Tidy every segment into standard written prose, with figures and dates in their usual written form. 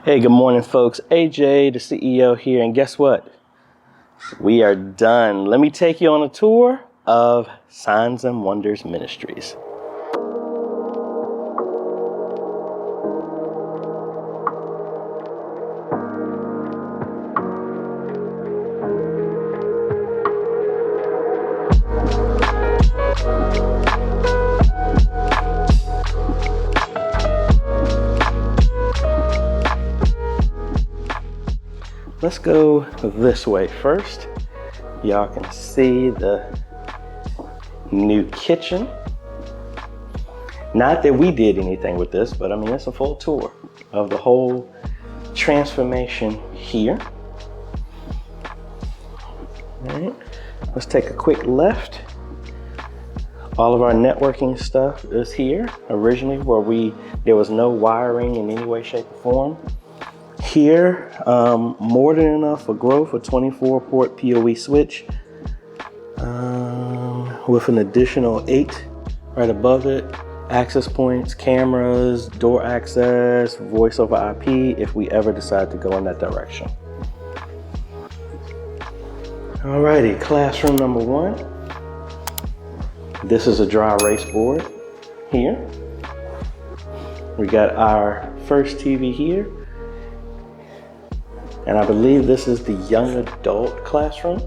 Hey, good morning, folks. AJ, the CEO here, and guess what? We are done. Let me take you on a tour of Signs and Wonders Ministries. Let's go this way first. Y'all can see the new kitchen. Not that we did anything with this, but I mean, it's a full tour of the whole transformation here. All right, let's take a quick left. All of our networking stuff is here. Originally, where there was no wiring in any way, shape, or form. Here, more than enough for growth, a 24-port PoE switch with an additional 8 right above it. Access points, cameras, door access, voice over IP if we ever decide to go in that direction. Alrighty, classroom number 1. This is a dry erase board here. We got our first TV here. And I believe this is the young adult classroom.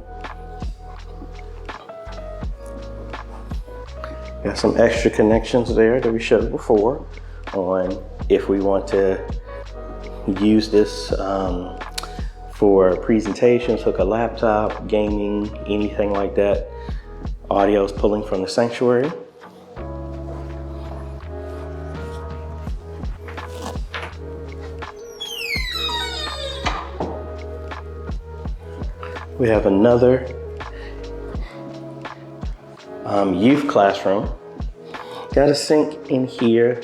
Got some extra connections there that we showed before on if we want to use this for presentations, hook a laptop, gaming, anything like that. Audio's pulling from the sanctuary. We have another youth classroom. Got a sink in here.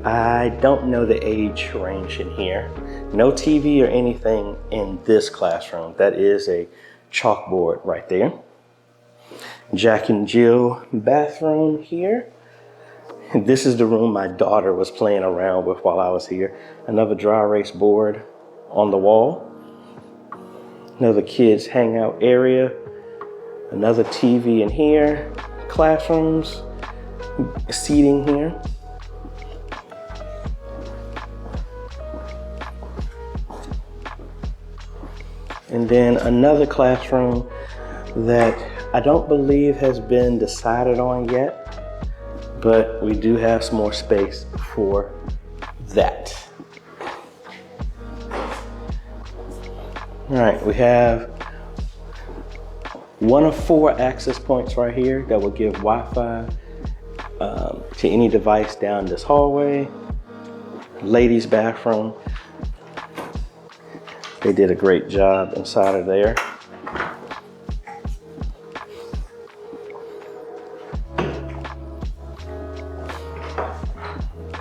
I don't know the age range in here. No TV or anything in this classroom. That is a chalkboard right there. Jack and Jill bathroom here. This is the room my daughter was playing around with while I was here. Another dry erase board on the wall. Another kids hangout area, another TV in here, classrooms, seating here. And then another classroom that I don't believe has been decided on yet, but we do have some more space for that. All right, we have one of 4 access points right here that will give Wi-Fi to any device down this hallway. Ladies' bathroom. They did a great job inside of there.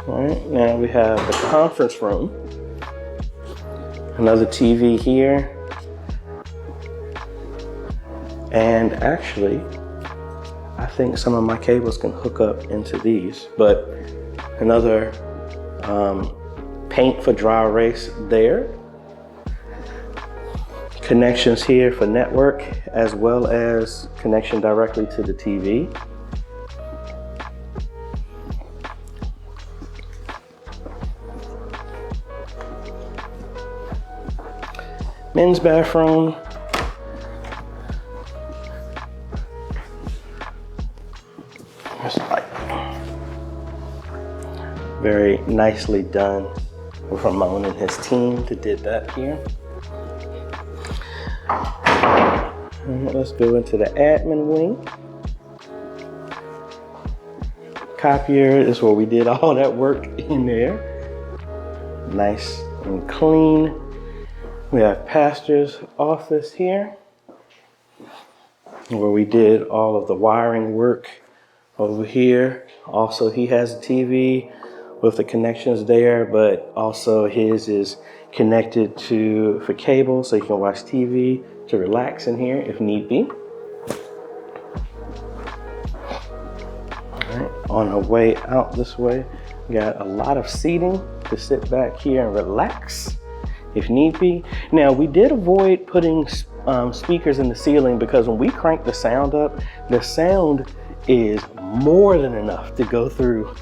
All right, now we have the conference room. Another TV here. And actually, I think some of my cables can hook up into these, but another paint for dry erase there. Connections here for network, as well as connection directly to the TV. Men's bathroom. Very nicely done with Ramon and his team that did that here. And let's go into the admin wing. Copier is where we did all that work in there. Nice and clean. We have pastor's office here, where we did all of the wiring work over here. Also, he has a TV with the connections there, but also his is connected for cable, so you can watch TV to relax in here if need be. All right, on our way out this way, we got a lot of seating to sit back here and relax if need be. Now, we did avoid putting speakers in the ceiling because when we crank the sound up, the sound is more than enough to go through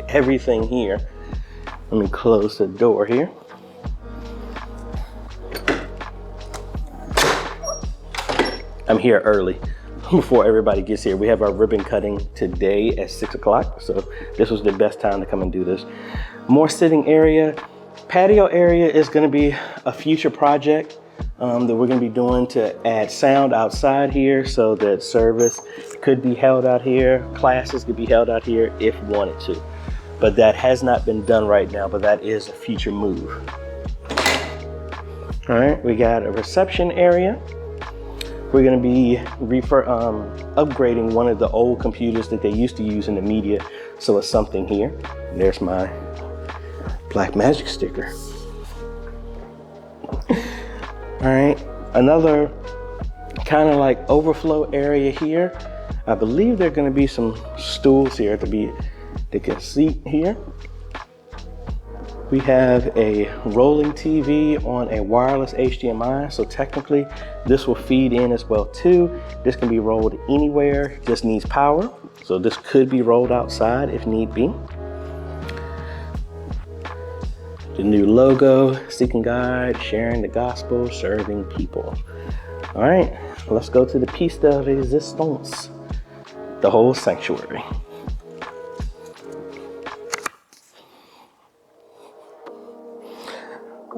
everything here. Let me close the door here. I'm here early before everybody gets here. We have our ribbon cutting today at 6 o'clock, so this was the best time to come and do this. More sitting area. Patio area is going to be a future project that we're going to be doing to add sound outside here so that service could be held out here, classes could be held out here if wanted to. But that has not been done right now, but that is a future move. All right, we got a reception area. We're going to be upgrading one of the old computers that they used to use in the media, so it's something here. And there's my Black Magic sticker. All right, another kind of like overflow area here. I believe there are going to be some stools here they can seat here. We have a rolling TV on a wireless HDMI, so technically this will feed in as well too. This can be rolled anywhere, just needs power. So this could be rolled outside if need be. The new logo, Seeking God, sharing the gospel, serving people. All right, let's go to the piece de resistance, the whole sanctuary.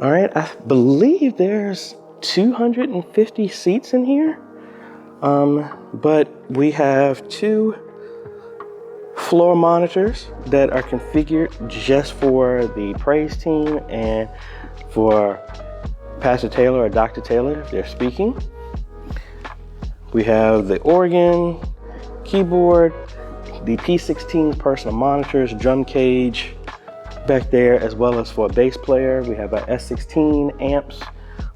All right, I believe there's 250 seats in here, but we have 2 floor monitors that are configured just for the praise team and for Pastor Taylor or Dr. Taylor if they're speaking. We have the organ, keyboard, the P16's personal monitors, drum cage back there, as well as for a bass player. We have our S16 amps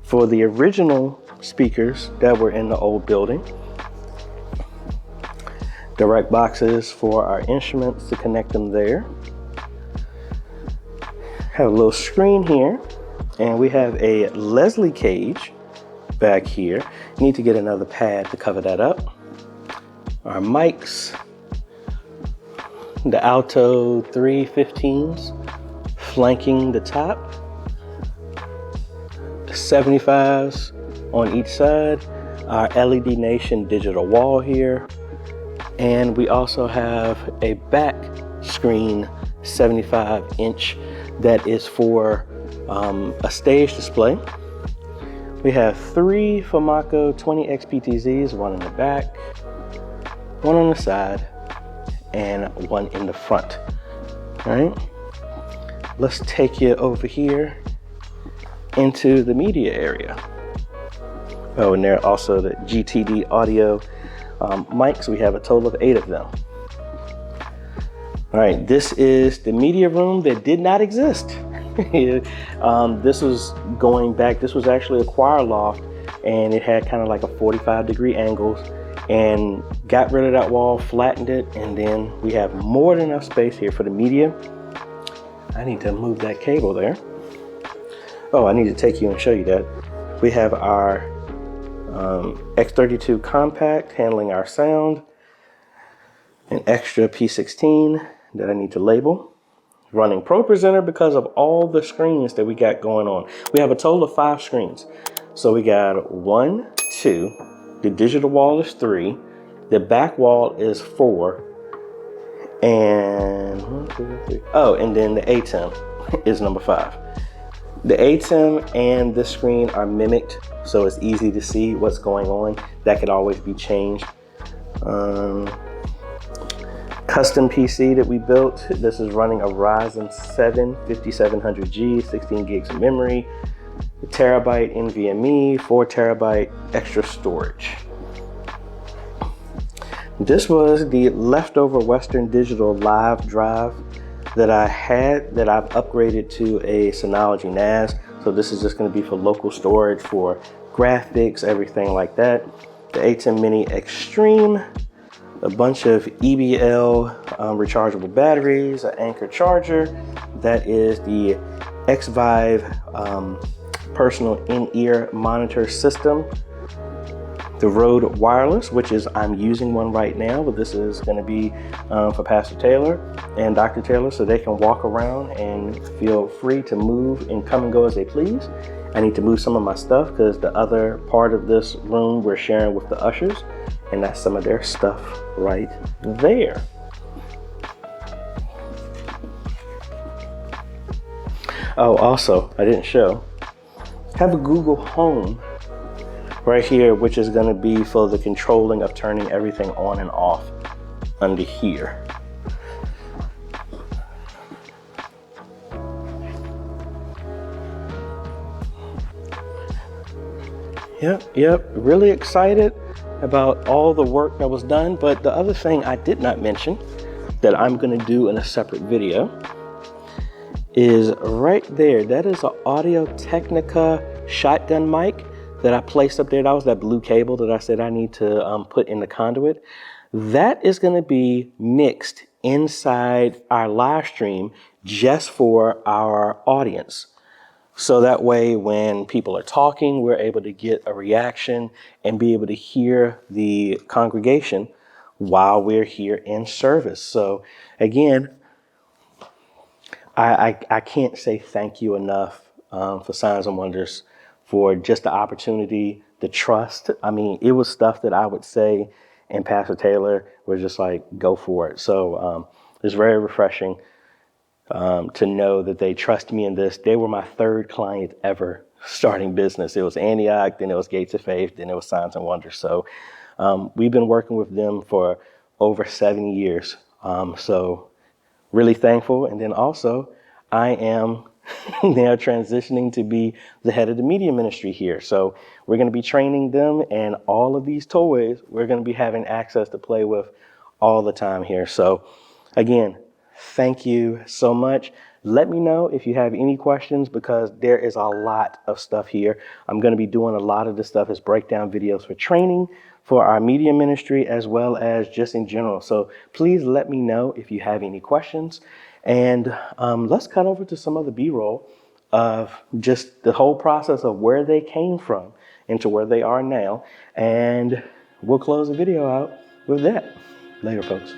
for the original speakers that were in the old building. Direct boxes for our instruments to connect them there. Have a little screen here, and we have a Leslie cage back here. Need to get another pad to cover that up. Our mics, the Alto 315s flanking the top, the 75s on each side, our LED Nation digital wall here. And we also have a back screen 75-inch that is for a stage display. We have 3 Famaco 20X PTZs, one in the back, one on the side, and one in the front. All right, let's take you over here into the media area. Oh, and there are also the GTD audio mics. We have a total of 8 of them. All right, this is the media room that did not exist. This was going back, this was actually a choir loft, and it had kind of like a 45-degree angles, and got rid of that wall, flattened it, and then we have more than enough space here for the media. I need to move that cable there. Oh, I need to take you and show you that. We have our X32 compact handling our sound, an extra P16 that I need to label, running Pro Presenter because of all the screens that we got going on. We have a total of 5 screens. So we got 1, 2, the digital wall is 3, the back wall is 4, and 1, 2, 3. Oh, and then the ATEM is number 5. The ATEM and the screen are mimicked, so it's easy to see what's going on. That could always be changed. Custom PC that we built. This is running a Ryzen 7 5700G, 16 gigs of memory, a terabyte NVMe, 4 terabyte extra storage. This was the leftover Western Digital live drive that I had, that I've upgraded to a Synology NAS. So this is just going to be for local storage for graphics, everything like that. The ATEM Mini Extreme, a bunch of EBL rechargeable batteries, an Anker charger. That is the X-Vive personal in-ear monitor system. The Rode Wireless, which is, I'm using one right now, but this is going to be for Pastor Taylor and Dr. Taylor, so they can walk around and feel free to move and come and go as they please. I need to move some of my stuff because the other part of this room we're sharing with the ushers, and that's some of their stuff right there. Oh, also, I didn't show, have a Google Home right here, which is going to be for the controlling of turning everything on and off under here. Yep, really excited about all the work that was done. But the other thing I did not mention that I'm going to do in a separate video is right there. That is an Audio-Technica shotgun mic that I placed up there. That was that blue cable that I said I need to put in the conduit. That is going to be mixed inside our live stream just for our audience. So that way, when people are talking, we're able to get a reaction and be able to hear the congregation while we're here in service. So again, I can't say thank you enough for Signs and Wonders, for just the opportunity, the trust. I mean, it was stuff that I would say, and Pastor Taylor was just like, go for it. So it's very refreshing to know that they trust me in this. They were my third client ever starting business. It was Antioch, then it was Gates of Faith, then it was Signs and Wonders. So we've been working with them for over 7 years. So really thankful. And then also, I am now transitioning to be the head of the media ministry here. So we're going to be training them, and all of these toys we're going to be having access to play with all the time here. So again, thank you so much. Let me know if you have any questions, because there is a lot of stuff here. I'm going to be doing a lot of this stuff as breakdown videos for training for our media ministry, as well as just in general. So please let me know if you have any questions. And let's cut over to some of the B-roll of just the whole process of where they came from into where they are now. And we'll close the video out with that. Later, folks.